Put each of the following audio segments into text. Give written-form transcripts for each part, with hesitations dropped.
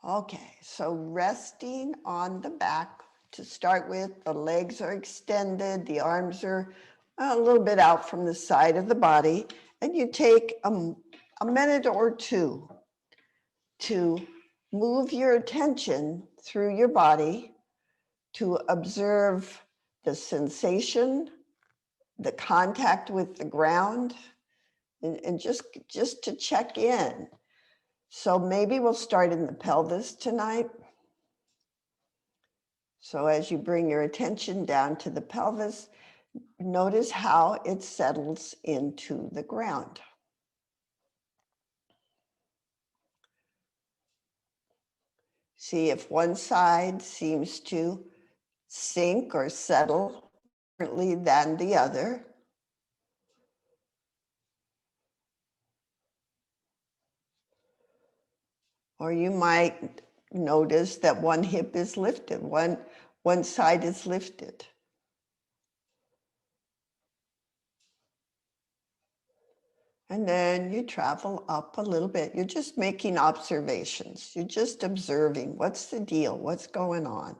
Okay, so resting on the back to start with, the legs are extended, the arms are a little bit out from the side of the body, and you take a minute or two to move your attention through your body to observe the sensation, the contact with the ground, and just to check in. So maybe we'll start in the pelvis tonight. So as you bring your attention down to the pelvis, notice how it settles into the ground. See if one side seems to sink or settle differently than the other. Or you might notice that one hip is lifted, one side is lifted. And then you travel up a little bit. You're just making observations. You're just observing what's the deal, what's going on.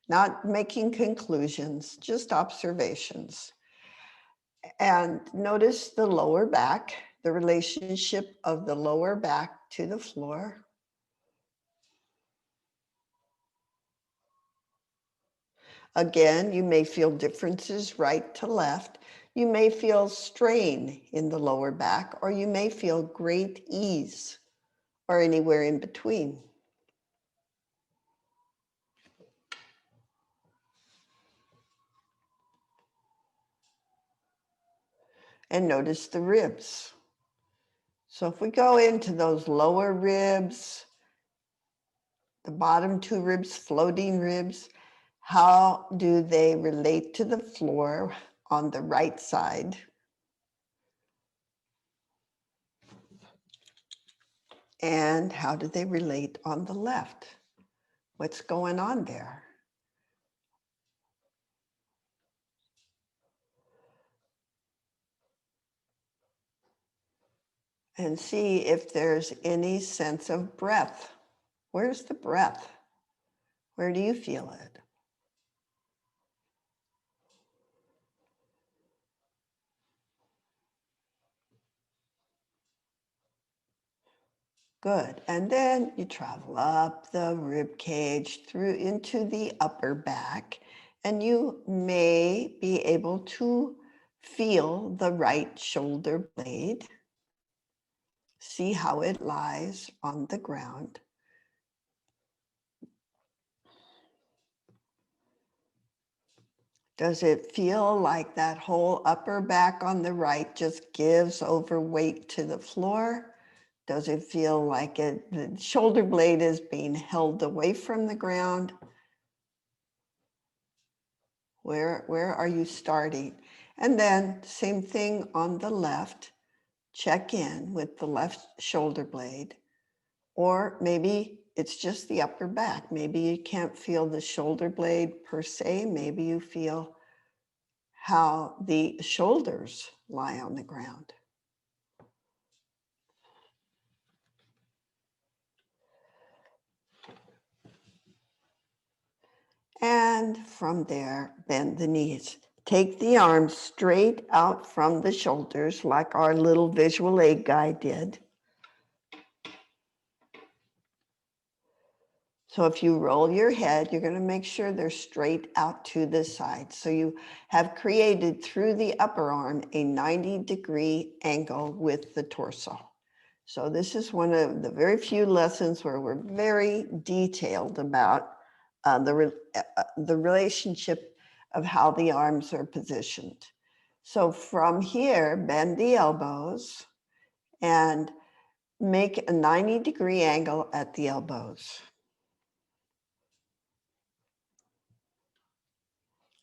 Not making conclusions, just observations. And notice the lower back, the relationship of the lower back to the floor. Again, you may feel differences right to left. You may feel strain in the lower back, or you may feel great ease, or anywhere in between. And notice the ribs. So if we go into those lower ribs, the bottom two ribs, floating ribs, how do they relate to the floor on the right side? And how do they relate on the left? What's going on there? And see if there's any sense of breath. Where's the breath? Where do you feel it? Good. And then you travel up the rib cage through into the upper back, and you may be able to feel the right shoulder blade. See how it lies on the ground. Does it feel like that whole upper back on the right just gives over weight to the floor? Does it feel like the shoulder blade is being held away from the ground? Where are you starting? And then same thing on the left. Check in with the left shoulder blade. Or maybe it's just the upper back. Maybe you can't feel the shoulder blade per se. Maybe you feel how the shoulders lie on the ground. And from there, bend the knees. Take the arms straight out from the shoulders like our little visual aid guide did. So if you roll your head, you're going to make sure they're straight out to the side. So you have created through the upper arm a 90-degree angle with the torso. So this is one of the very few lessons where we're very detailed about the relationship of how the arms are positioned. So from here, bend the elbows and make a 90-degree angle at the elbows.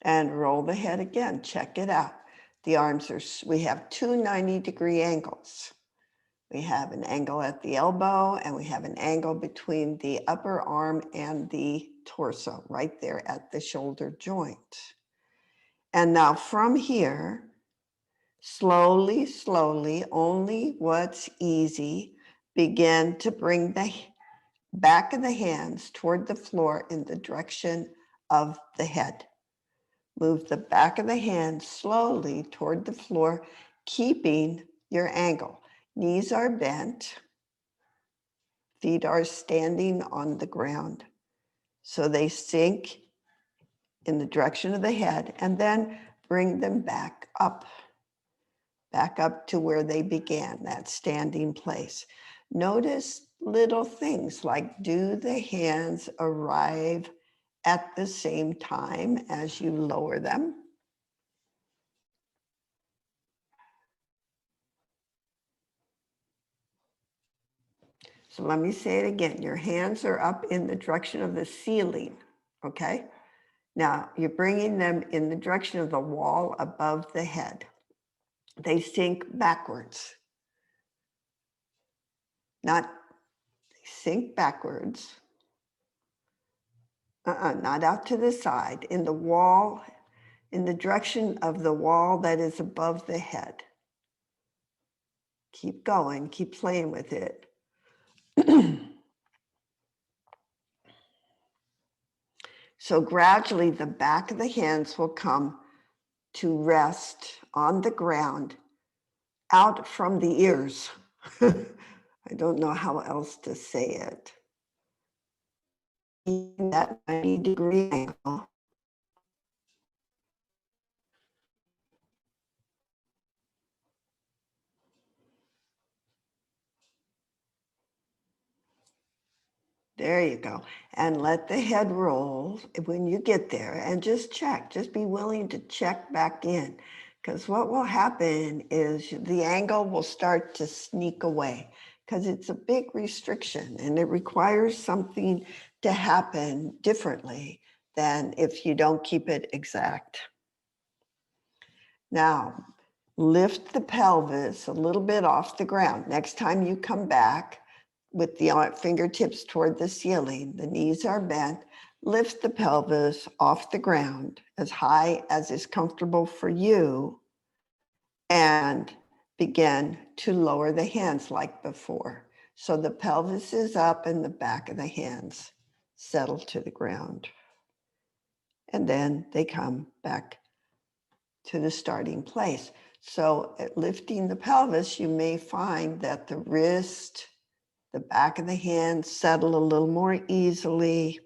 And roll the head again. Check it out. The arms are, we have two 90-degree angles. We have an angle at the elbow and we have an angle between the upper arm and the torso, right there at the shoulder joint. And now from here, slowly, slowly, only what's easy, begin to bring back of the hands toward the floor in the direction of the head. Move the back of the hand slowly toward the floor, keeping your angle. Knees are bent. Feet are standing on the ground. So they sink in the direction of the head, and then bring them back up to where they began, that standing place. Notice little things like, do the hands arrive at the same time as you lower them? So let me say it again. Your hands are up in the direction of the ceiling, okay? Now you're bringing them in the direction of the wall above the head. They sink backwards. Not, they sink backwards. Not out to the side, in the wall, in the direction of the wall that is above the head. Keep going, keep playing with it. So gradually the back of the hands will come to rest on the ground out from the ears. I don't know how else to say it. In that 90-degree angle. There you go. And let the head roll when you get there, and just check, just be willing to check back in, because what will happen is the angle will start to sneak away, because it's a big restriction and it requires something to happen differently than if you don't keep it exact. Now, lift the pelvis a little bit off the ground. Next time you come back, with the fingertips toward the ceiling, the knees are bent, lift the pelvis off the ground as high as is comfortable for you, and begin to lower the hands like before. So the pelvis is up and the back of the hands settle to the ground. And then they come back to the starting place. So at lifting the pelvis, you may find that the wrist, the back of the hand settle a little more easily.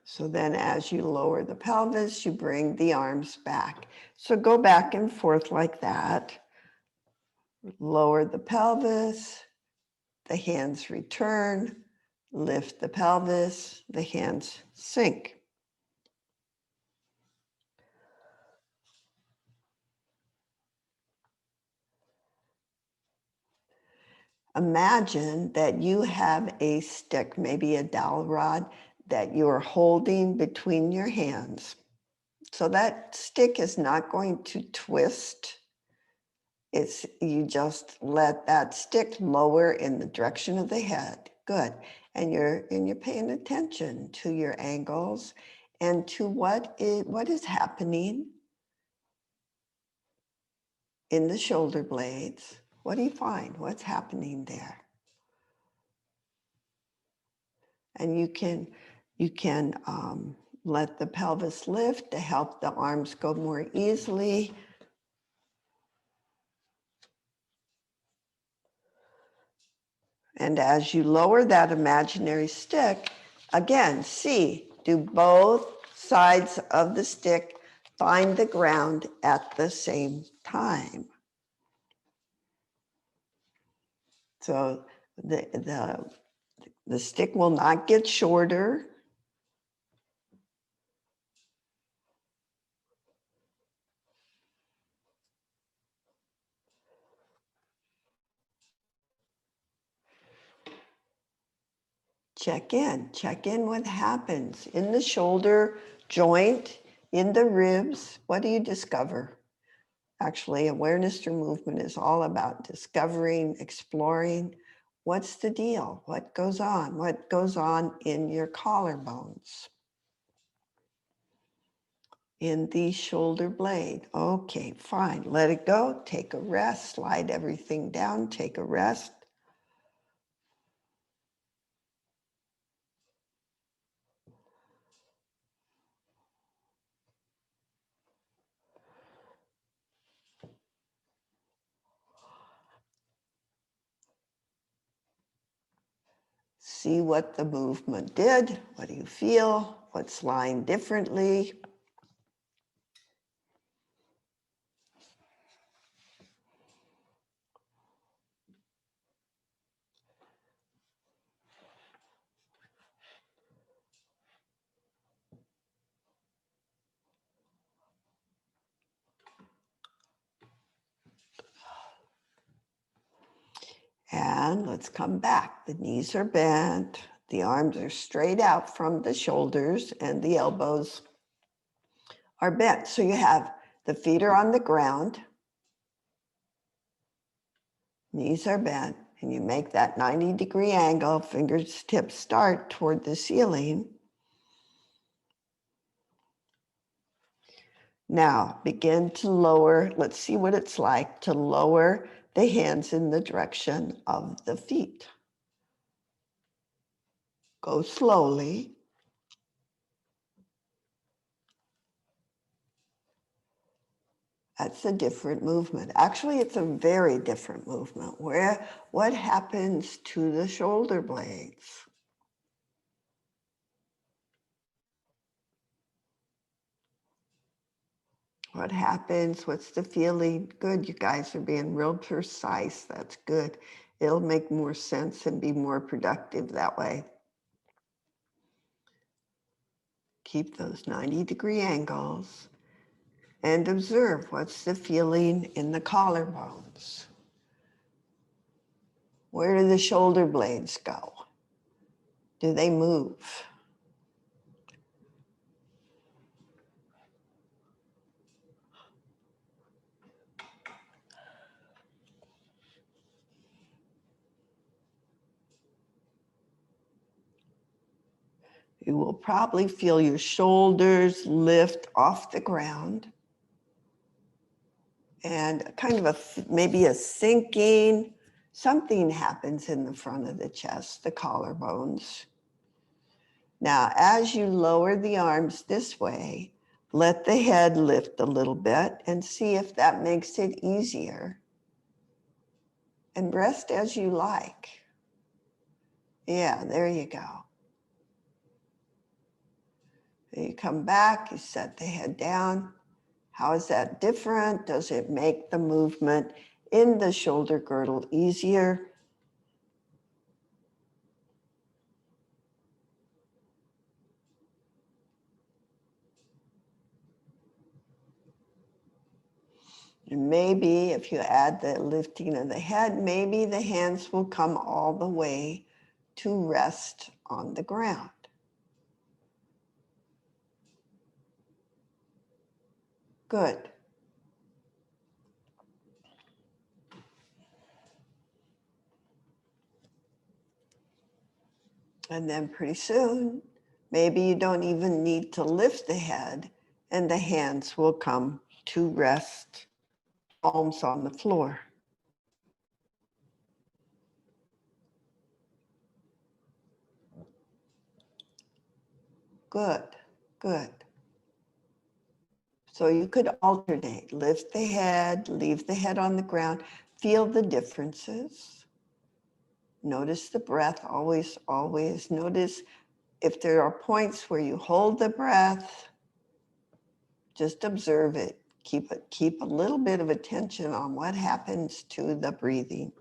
So then as you lower the pelvis, you bring the arms back. So go back and forth like that. Lower the pelvis, the hands return, lift the pelvis, the hands sink. Imagine that you have a stick, maybe a dowel rod, that you're holding between your hands. So that stick is not going to twist. You just let that stick lower in the direction of the head. Good. And you're paying attention to your angles and to what is happening in the shoulder blades. What do you find? What's happening there? And you can let the pelvis lift to help the arms go more easily. And as you lower that imaginary stick, again, see, do both sides of the stick find the ground at the same time? So the stick will not get shorter. Check in what happens in the shoulder joint, in the ribs. What do you discover? Actually, awareness through movement is all about discovering, exploring. What's the deal? What goes on? What goes on in your collarbones? In the shoulder blade. Okay, fine. Let it go. Take a rest. Slide everything down. Take a rest. See what the movement did. What do you feel? What's lying differently? And let's come back. The knees are bent. The arms are straight out from the shoulders and the elbows are bent. So you have the feet are on the ground, knees are bent, and you make that 90-degree angle, fingertips start toward the ceiling. Now begin to lower, let's see what it's like to lower the hands in the direction of the feet. Go slowly. That's a different movement. Actually, it's a very different movement. What happens to the shoulder blades? What happens? What's the feeling? Good, you guys are being real precise. That's good. It'll make more sense and be more productive that way. Keep those 90-degree angles and observe what's the feeling in the collarbones. Where do the shoulder blades go? Do they move? You will probably feel your shoulders lift off the ground and kind of maybe a sinking. Something happens in the front of the chest, the collarbones. Now, as you lower the arms this way, let the head lift a little bit and see if that makes it easier. And rest as you like. Yeah, there you go. You come back, you set the head down. How is that different? Does it make the movement in the shoulder girdle easier? And maybe if you add the lifting of the head, maybe the hands will come all the way to rest on the ground. Good. And then pretty soon, maybe you don't even need to lift the head and the hands will come to rest, palms on the floor. Good, good. So you could alternate, lift the head, leave the head on the ground, feel the differences. Notice the breath, always, always. Notice if there are points where you hold the breath, just observe it. Keep a little bit of attention on what happens to the breathing.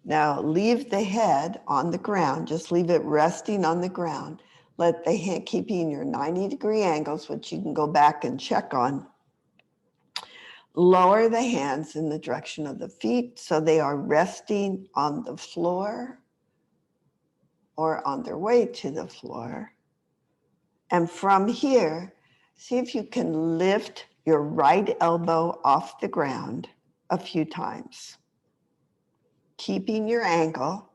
Now leave the head on the ground, just leave it resting on the ground. Let the hand, keeping your 90-degree angles, which you can go back and check on. Lower the hands in the direction of the feet so they are resting on the floor or on their way to the floor. And from here, see if you can lift your right elbow off the ground a few times, keeping your angle.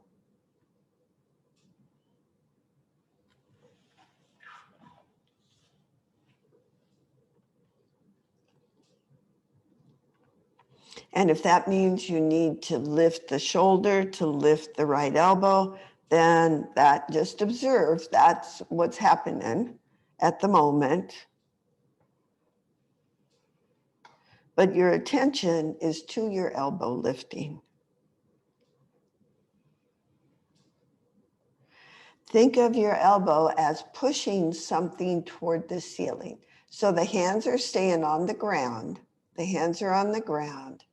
And if that means you need to lift the shoulder to lift the right elbow, then that just observe that's what's happening at the moment. but your attention is to your elbow lifting. Think of your elbow as pushing something toward the ceiling. So the hands are staying on the ground. The hands are on the ground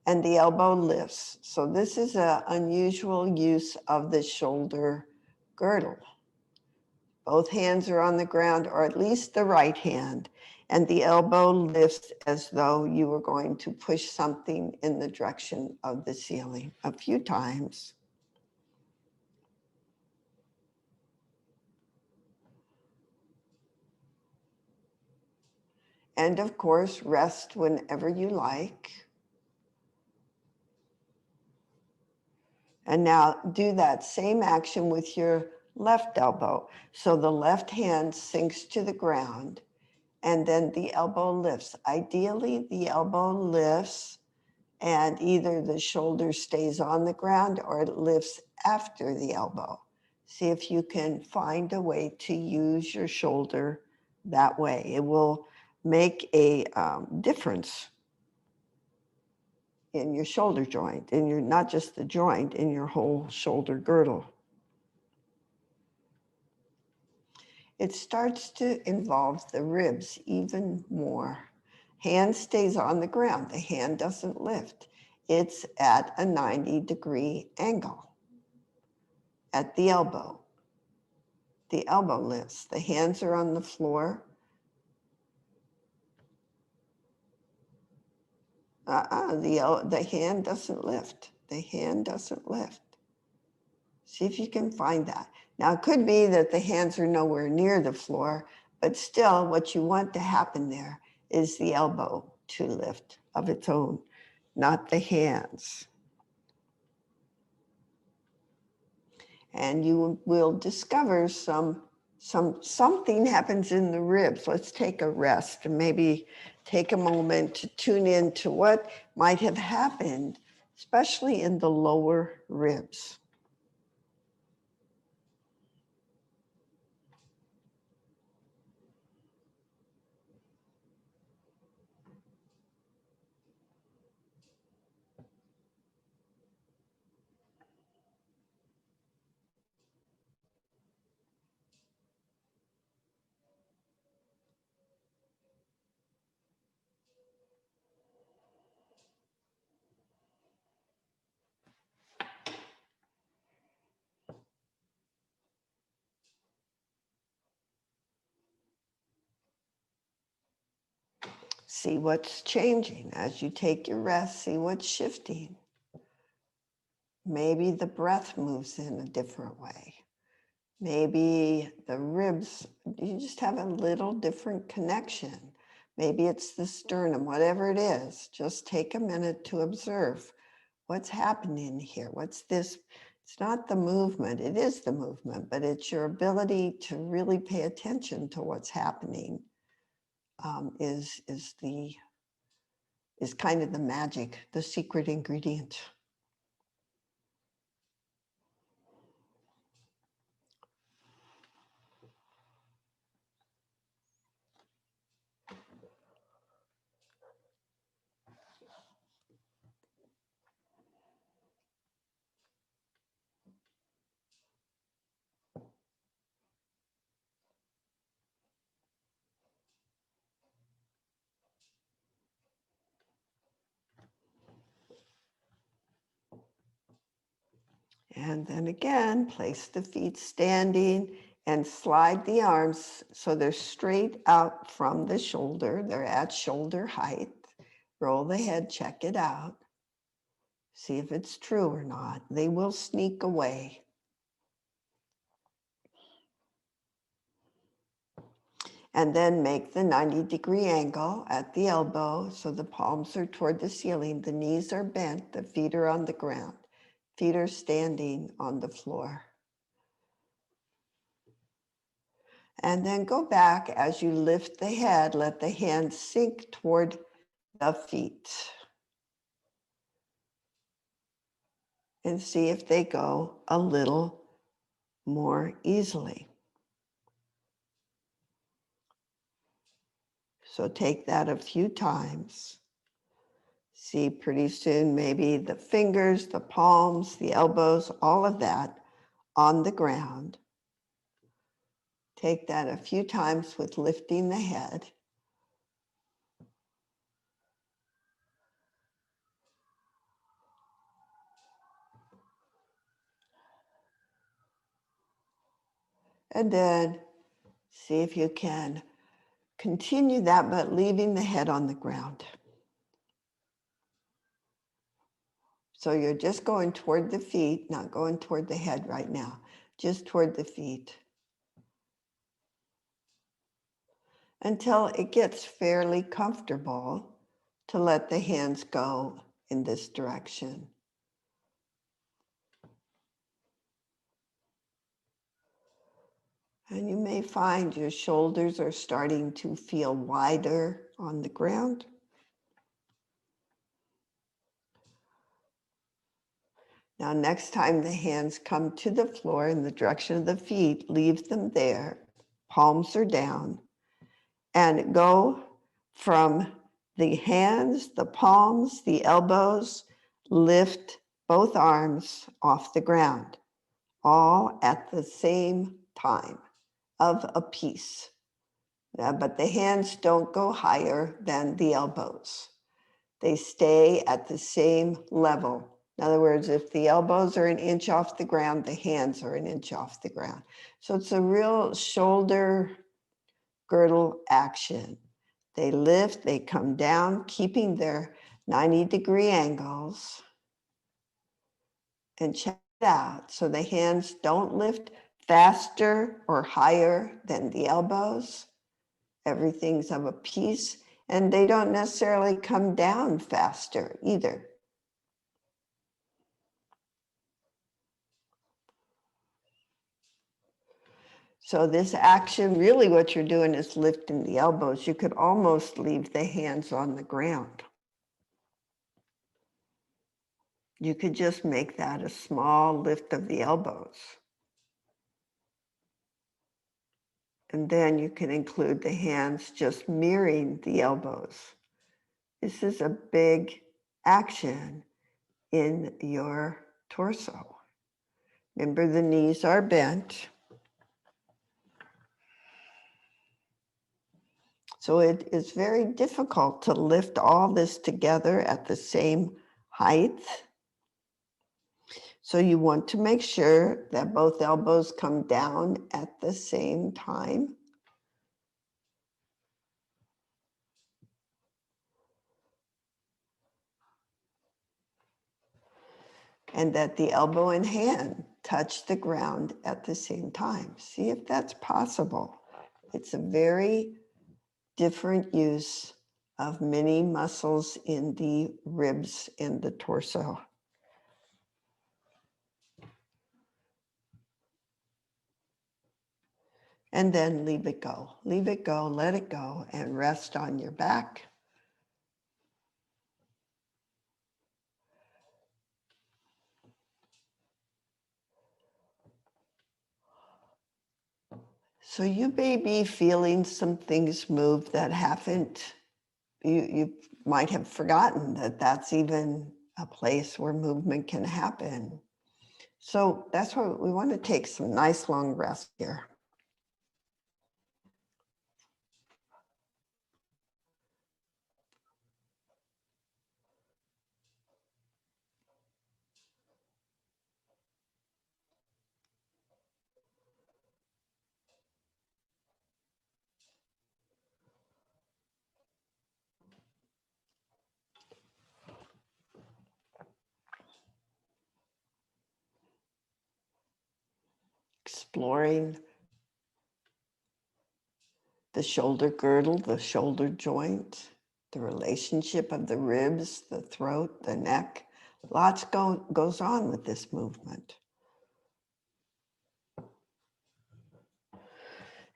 and the elbow lifts. So this is an unusual use of the shoulder girdle. Both hands are on the ground, or at least the right hand, and the elbow lifts as though you were going to push something in the direction of the ceiling a few times. And of course, rest whenever you like. And now do that same action with your left elbow. So the left hand sinks to the ground and then the elbow lifts. Ideally, the elbow lifts and either the shoulder stays on the ground or it lifts after the elbow. See if you can find a way to use your shoulder that way. It will make a difference in your shoulder joint, in your, not just the joint, in your whole shoulder girdle. It starts to involve the ribs even more. Hand stays on the ground. The hand doesn't lift. It's at a 90-degree angle at the elbow. The elbow lifts. The hands are on the floor. The hand doesn't lift. The hand doesn't lift. See if you can find that. Now, it could be that the hands are nowhere near the floor, but still what you want to happen there is the elbow to lift of its own, not the hands. And you will discover something happens in the ribs. Let's take a rest and maybe take a moment to tune in to what might have happened, especially in the lower ribs. See what's changing as you take your rest, see what's shifting. Maybe the breath moves in a different way. Maybe the ribs, you just have a little different connection. Maybe it's the sternum, whatever it is, just take a minute to observe what's happening here. What's this? It's not the movement, it is the movement, but it's your ability to really pay attention to what's happening is kind of the magic, the secret ingredient. And then again, place the feet standing and slide the arms so they're straight out from the shoulder. They're at shoulder height. Roll the head, check it out. See if it's true or not. They will sneak away. And then make the 90-degree angle at the elbow so the palms are toward the ceiling. The knees are bent, the feet are on the ground. Feet are standing on the floor. And then go back as you lift the head, let the hands sink toward the feet. And see if they go a little more easily. So take that a few times. See, pretty soon, maybe the fingers, the palms, the elbows, all of that on the ground. Take that a few times with lifting the head. And then see if you can continue that, but leaving the head on the ground. So you're just going toward the feet, not going toward the head right now, just toward the feet. Until it gets fairly comfortable to let the hands go in this direction. And you may find your shoulders are starting to feel wider on the ground. Now, next time the hands come to the floor in the direction of the feet, leave them there. Palms are down. And go from the hands, the palms, the elbows, lift both arms off the ground, all at the same time of a piece. But the hands don't go higher than the elbows. They stay at the same level. In other words, if the elbows are an inch off the ground, the hands are an inch off the ground. So it's a real shoulder girdle action. They lift, they come down, keeping their 90-degree angles. And check it out. So the hands don't lift faster or higher than the elbows. Everything's of a piece, and they don't necessarily come down faster either. So this action, really what you're doing is lifting the elbows. You could almost leave the hands on the ground. You could just make that a small lift of the elbows. And then you can include the hands just mirroring the elbows. This is a big action in your torso. Remember, the knees are bent. So it is very difficult to lift all this together at the same height. So you want to make sure that both elbows come down at the same time. And that the elbow and hand touch the ground at the same time. See if that's possible. It's a very different use of many muscles in the ribs and the torso. And then leave it go, let it go, and rest on your back. So you may be feeling some things move that haven't, you might have forgotten that that's even a place where movement can happen. So that's why we want to take some nice long rest here. Exploring the shoulder girdle, the shoulder joint, the relationship of the ribs, the throat, the neck. Lots goes on with this movement.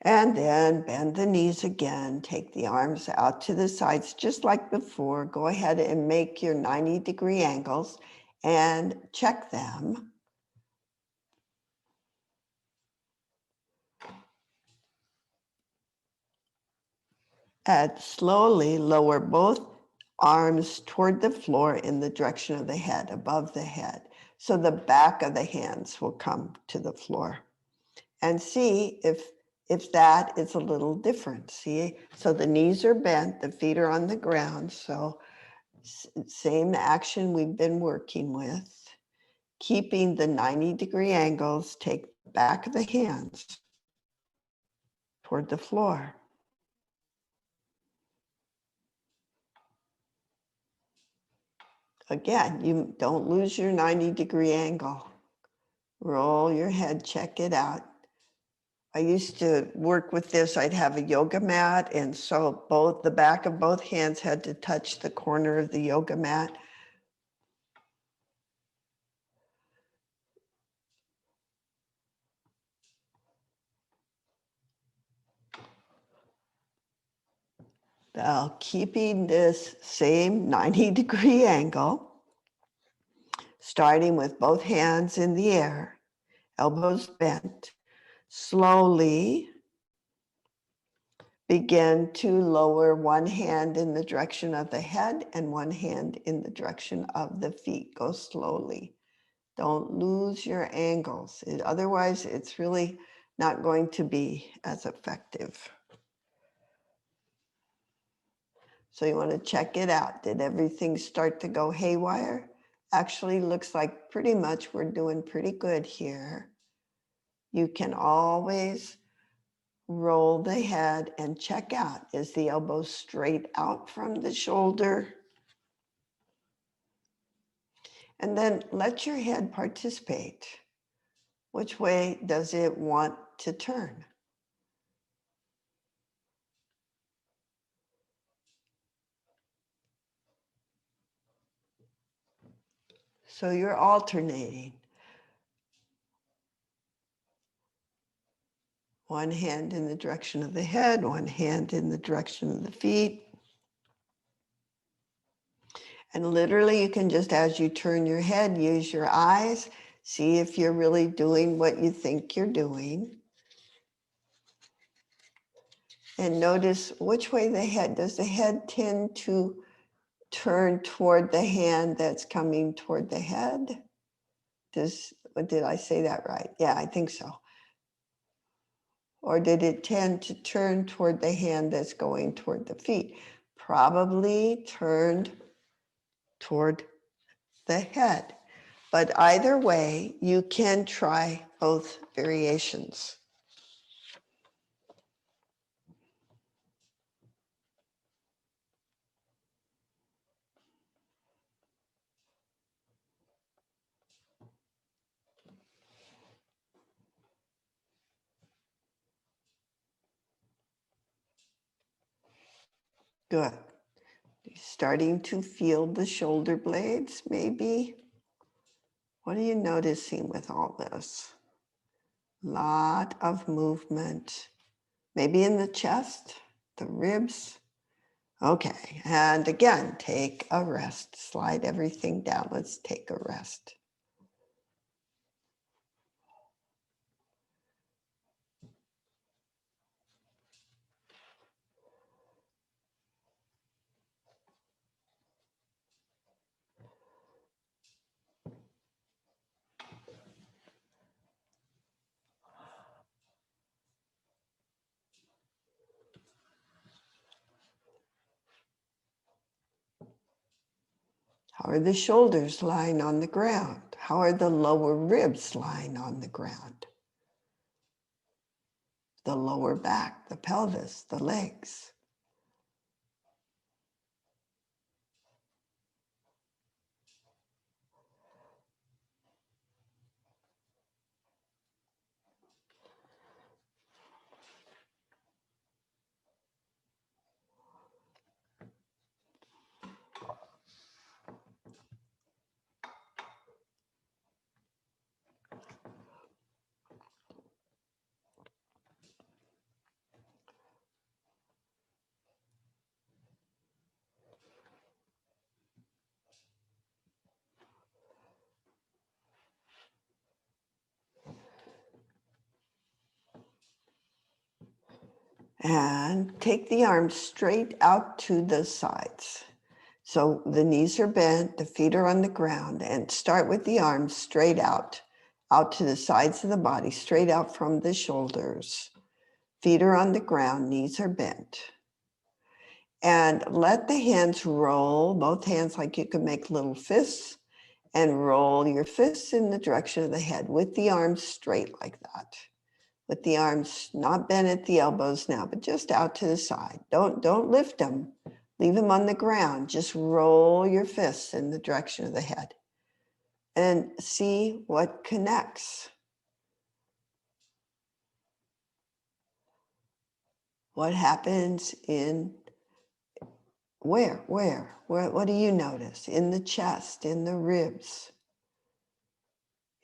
And then bend the knees again, take the arms out to the sides, just like before. Go ahead and make your 90-degree angles and check them. And slowly lower both arms toward the floor in the direction of the head, above the head. So the back of the hands will come to the floor. And see if that is a little different. See, so the knees are bent, the feet are on the ground. So same action we've been working with. Keeping the 90-degree angles, take the back of the hands toward the floor. Again, you don't lose your 90-degree angle. Roll your head, check it out. I used to work with this. I'd have a yoga mat, and so both the back of both hands had to touch the corner of the yoga mat. Now, keeping this same 90-degree angle, starting with both hands in the air, elbows bent, slowly begin to lower one hand in the direction of the head and one hand in the direction of the feet. Go slowly. Don't lose your angles. Otherwise, it's really not going to be as effective. So you want to check it out. Did everything start to go haywire? Actually, looks like pretty much we're doing pretty good here. You can always roll the head and check out. Is the elbow straight out from the shoulder? And then let your head participate. Which way does it want to turn? So you're alternating. One hand in the direction of the head, one hand in the direction of the feet. And literally you can just, as you turn your head, use your eyes, see if you're really doing what you think you're doing. And notice which way the head, does the head tend to turn toward the hand that's coming toward the head? Did I say that right? Yeah, I think so. Or did it tend to turn toward the hand that's going toward the feet? Probably turned toward the head. But either way, you can try both variations. Good. Starting to feel the shoulder blades, maybe. What are you noticing with all this? Lot of movement. Maybe in the chest, the ribs. Okay, and again, take a rest. Slide everything down. Let's take a rest. How are the shoulders lying on the ground? How are the lower ribs lying on the ground? The lower back, the pelvis, the legs. And take the arms straight out to the sides. So the knees are bent, the feet are on the ground, and start with the arms straight out to the sides of the body, straight out from the shoulders. Feet are on the ground, knees are bent. And let the hands roll, both hands like you could make little fists, and roll your fists in the direction of the head with the arms straight like that. With the arms not bent at the elbows now, but just out to the side. Don't lift them. Leave them on the ground. Just roll your fists in the direction of the head and see what connects. What happens in where? What do you notice? In the chest, in the ribs?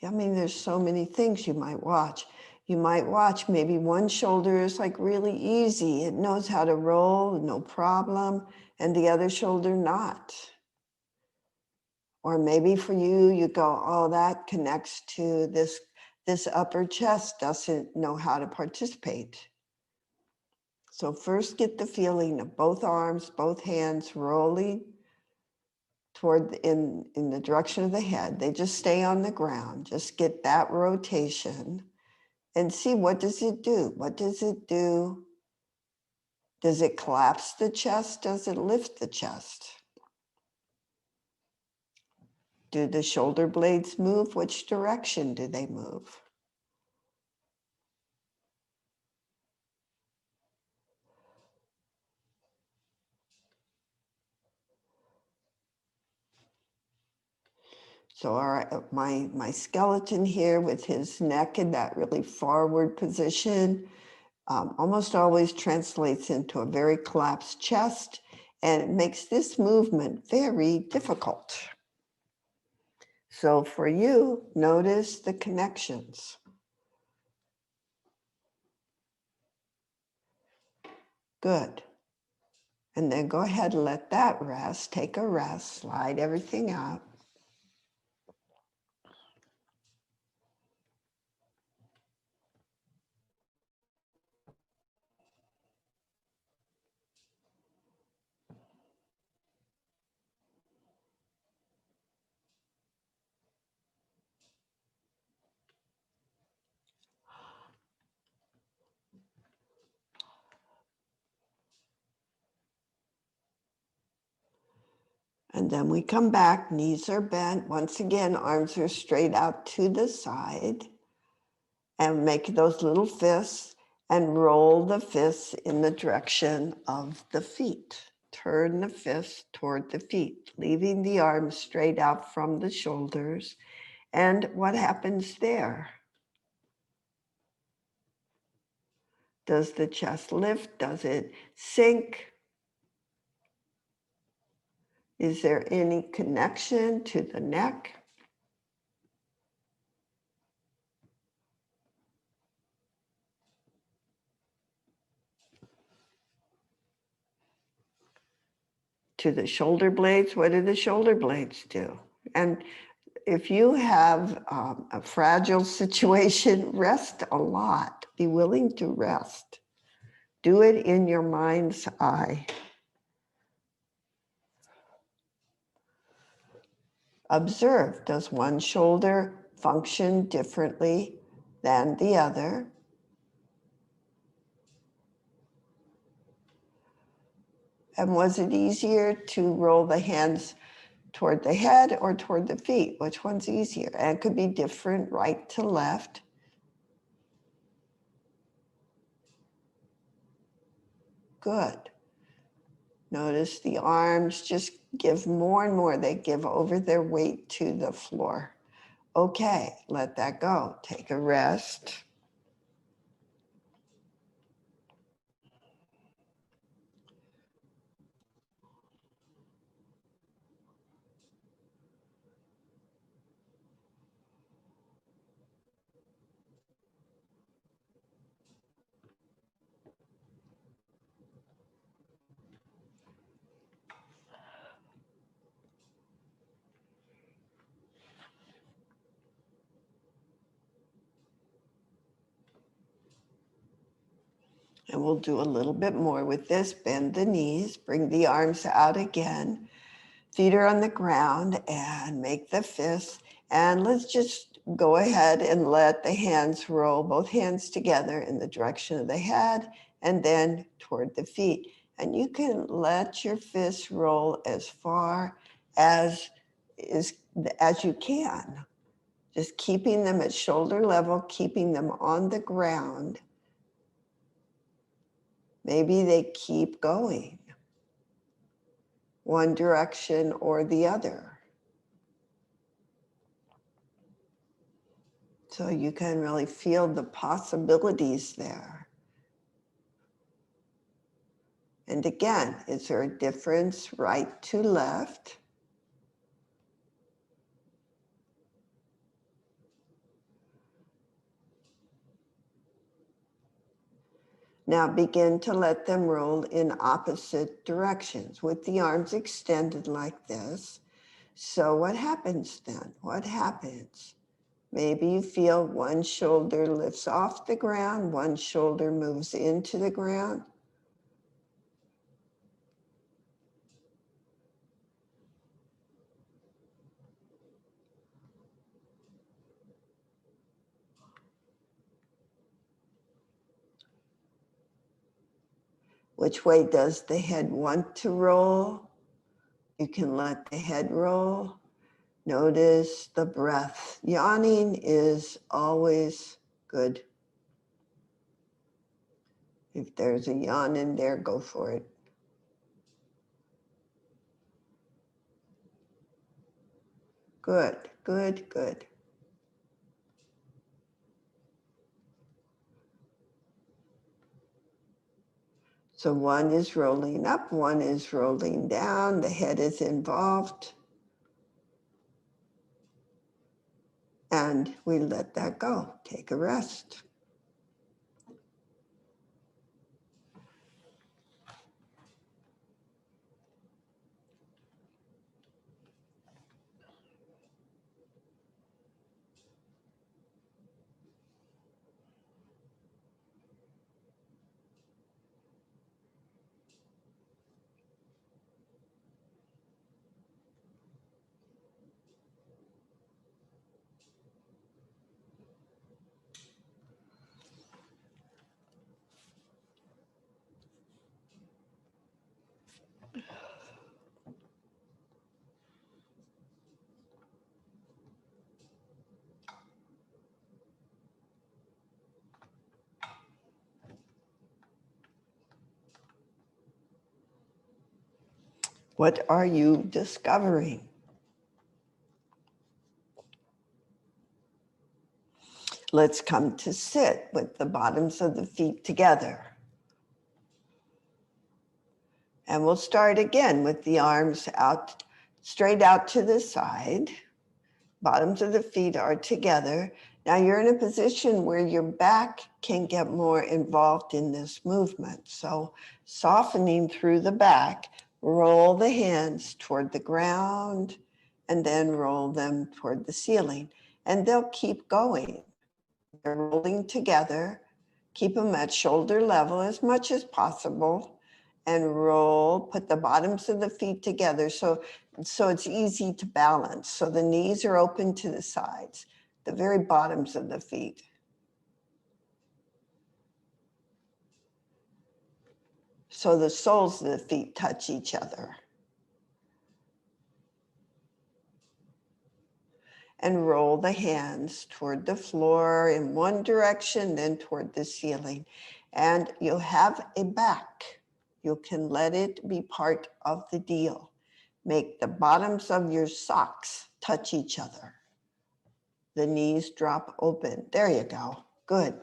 I mean, there's so many things you might watch. You might watch maybe one shoulder is like really easy. It knows how to roll, no problem, and the other shoulder not. Or maybe for you, you go, oh, that connects to this upper chest doesn't know how to participate. So first get the feeling of both arms, both hands rolling toward in the direction of the head. They just stay on the ground. Just get that rotation and see, what does it do? What does it do? Does it collapse the chest? Does it lift the chest? Do the shoulder blades move? Which direction do they move? So my skeleton here with his neck in that really forward position almost always translates into a very collapsed chest, and it makes this movement very difficult. So for you, notice the connections. Good. And then go ahead and let that rest. Take a rest, slide everything out. And then we come back, knees are bent. Once again, arms are straight out to the side. And make those little fists and roll the fists in the direction of the feet. Turn the fists toward the feet, leaving the arms straight out from the shoulders. And what happens there? Does the chest lift? Does it sink? Is there any connection to the neck? To the shoulder blades? What do the shoulder blades do? And if you have a fragile situation, rest a lot. Be willing to rest. Do it in your mind's eye. Observe, does one shoulder function differently than the other? And was it easier to roll the hands toward the head or toward the feet? Which one's easier? And it could be different right to left. Good. Notice the arms just give more and more. They give over their weight to the floor. Okay, let that go. Take a rest. And we'll do a little bit more with this. Bend the knees, bring the arms out again. Feet are on the ground and make the fist. And let's just go ahead and let the hands roll, both hands together in the direction of the head and then toward the feet. And you can let your fists roll as far as you can. Just keeping them at shoulder level, keeping them on the ground. Maybe they keep going one direction or the other. So you can really feel the possibilities there. And again, is there a difference right to left? Now begin to let them roll in opposite directions with the arms extended like this. So what happens then? What happens? Maybe you feel one shoulder lifts off the ground, one shoulder moves into the ground. Which way does the head want to roll? You can let the head roll. Notice the breath. Yawning is always good. If there's a yawn in there, go for it. Good, good, good. So one is rolling up, one is rolling down, the head is involved. And we let that go. Take a rest. What are you discovering? Let's come to sit with the bottoms of the feet together. And we'll start again with the arms out, straight out to the side. Bottoms of the feet are together. Now you're in a position where your back can get more involved in this movement. So softening through the back, roll the hands toward the ground and then roll them toward the ceiling. And they'll keep going. They're rolling together. Keep them at shoulder level as much as possible. And roll, put the bottoms of the feet together so it's easy to balance. So the knees are open to the sides, the very bottoms of the feet. So the soles of the feet touch each other. And roll the hands toward the floor in one direction, then toward the ceiling. And you'll have a back. You can let it be part of the deal. Make the bottoms of your socks touch each other. The knees drop open. There you go. Good.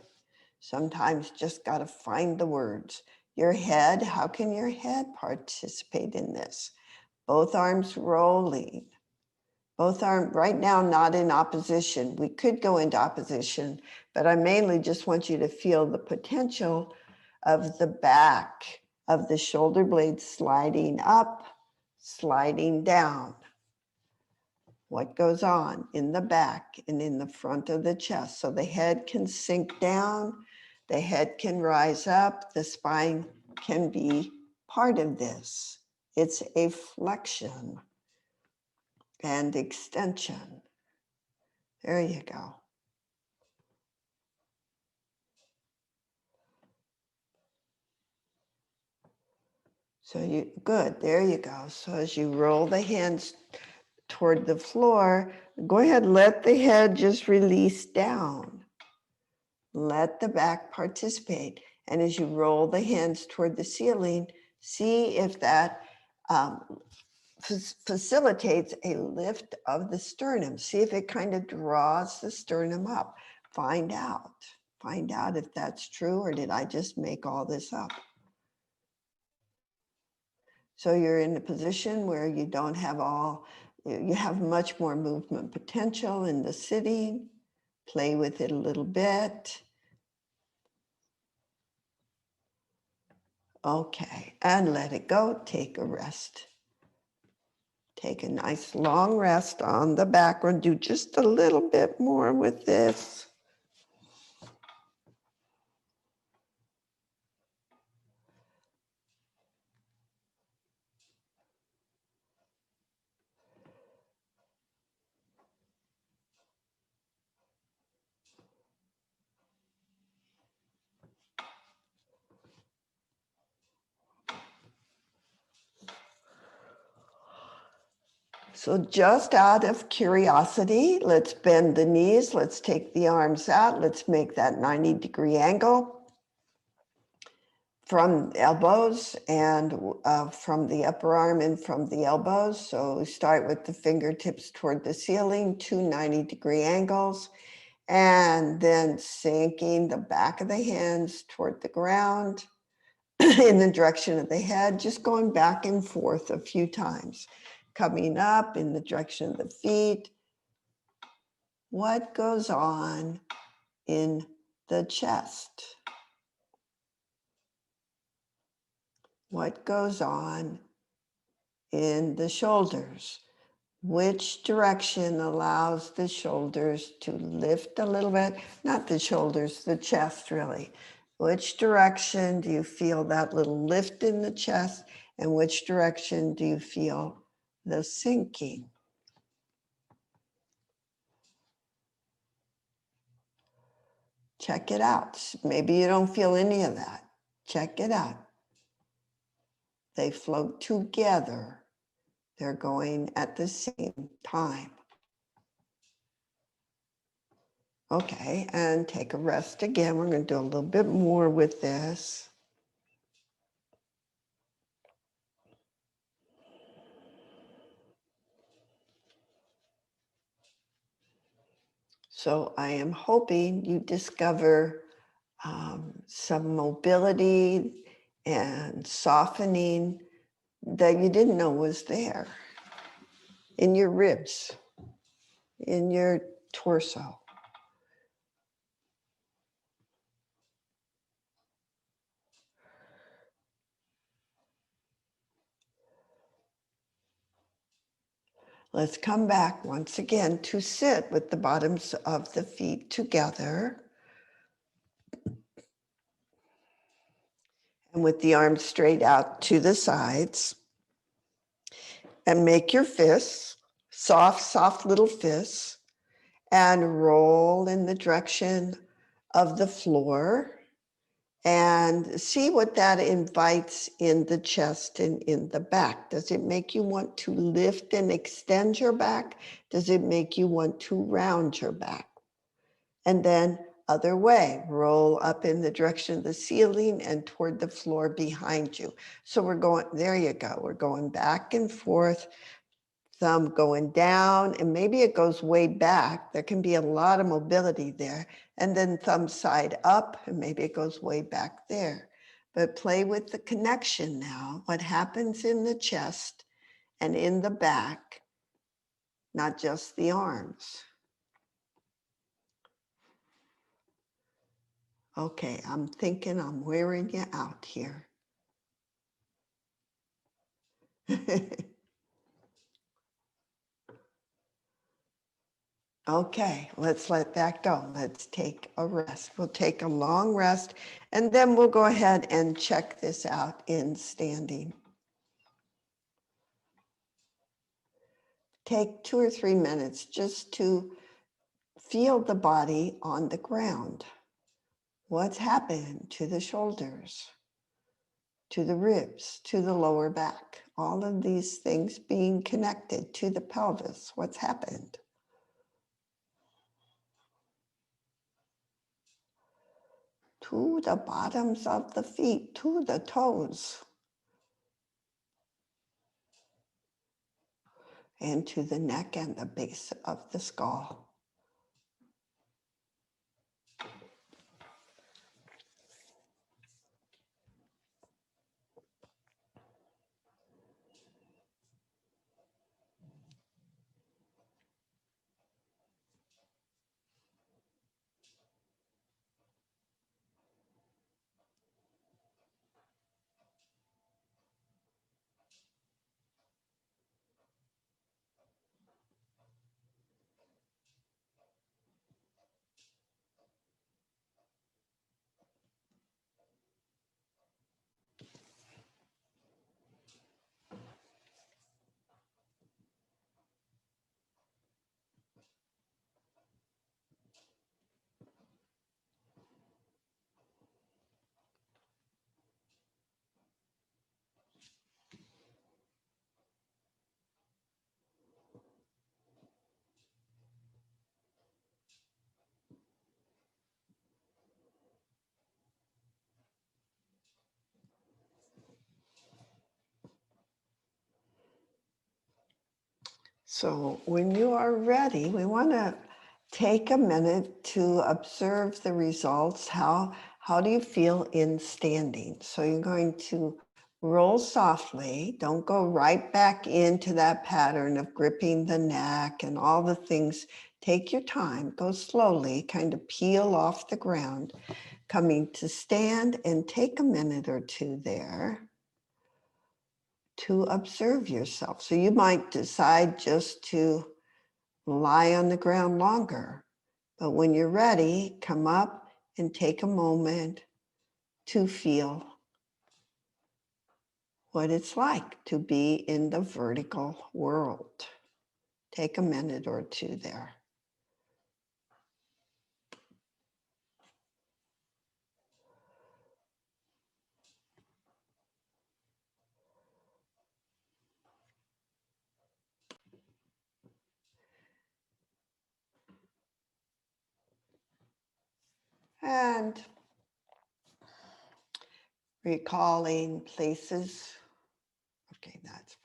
Sometimes just got to find the words. Your head, how can your head participate in this? Both arms rolling. Both arms right now not in opposition. We could go into opposition, but I mainly just want you to feel the potential of the back of the shoulder blades sliding up, sliding down. What goes on in the back and in the front of the chest. So the head can sink down, the head can rise up, the spine can be part of this. It's a flexion. and extension. There you go. So good, there you go. So as you roll the hands toward the floor, go ahead, let the head just release down. Let the back participate. And as you roll the hands toward the ceiling, see if that facilitates a lift of the sternum. See if it kind of draws the sternum up. Find out if that's true, or did I just make all this up? So you're in a position where you don't have you have much more movement potential in the sitting. Play with it a little bit. Okay, and let it go. Take a rest. Take a nice long rest on the back. We'll do just a little bit more with this. So just out of curiosity, let's bend the knees. Let's take the arms out. Let's make that 90-degree angle from elbows and from the upper arm and from the elbows. So we start with the fingertips toward the ceiling, 2 90-degree angles, and then sinking the back of the hands toward the ground in the direction of the head, just going back and forth a few times. Coming up in the direction of the feet. What goes on in the chest? What goes on in the shoulders? Which direction allows the shoulders to lift a little bit? Not the shoulders, the chest really. Which direction do you feel that little lift in the chest? And which direction do you feel the sinking? Check it out. Maybe you don't feel any of that. Check it out. They float together. They're going at the same time. Okay, and take a rest again. We're going to do a little bit more with this. So I am hoping you discover some mobility and softening that you didn't know was there in your ribs, in your torso. Let's come back once again to sit with the bottoms of the feet together. And with the arms straight out to the sides. And make your fists, soft little fists, and roll in the direction of the floor. And see what that invites in the chest and in the back. Does it make you want to lift and extend your back? Does it make you want to round your back? And then other way, roll up in the direction of the ceiling and toward the floor behind you. So we're going, there you go. We're going back and forth, thumb going down, and maybe it goes way back. There can be a lot of mobility there. And then thumb side up, and maybe it goes way back there. But play with the connection now. What happens in the chest and in the back, not just the arms. Okay, I'm thinking I'm wearing you out here. Okay, let's let that go. Let's take a rest. We'll take a long rest, and then we'll go ahead and check this out in standing. take 2 or 3 minutes just to feel the body on the ground. What's happened to the shoulders, to the ribs, to the lower back? All of these things being connected to the pelvis. What's happened? To the bottoms of the feet, to the toes, and to the neck and the base of the skull. So when you are ready, we want to take a minute to observe the results. How do you feel in standing? So you're going to roll softly. Don't go right back into that pattern of gripping the neck and all the things. Take your time, go slowly, kind of peel off the ground, coming to stand and take a minute or two there to observe yourself. So you might decide just to lie on the ground longer, but when you're ready, come up and take a moment to feel what it's like to be in the vertical world. Take a minute or two there. And recalling places. Okay, that's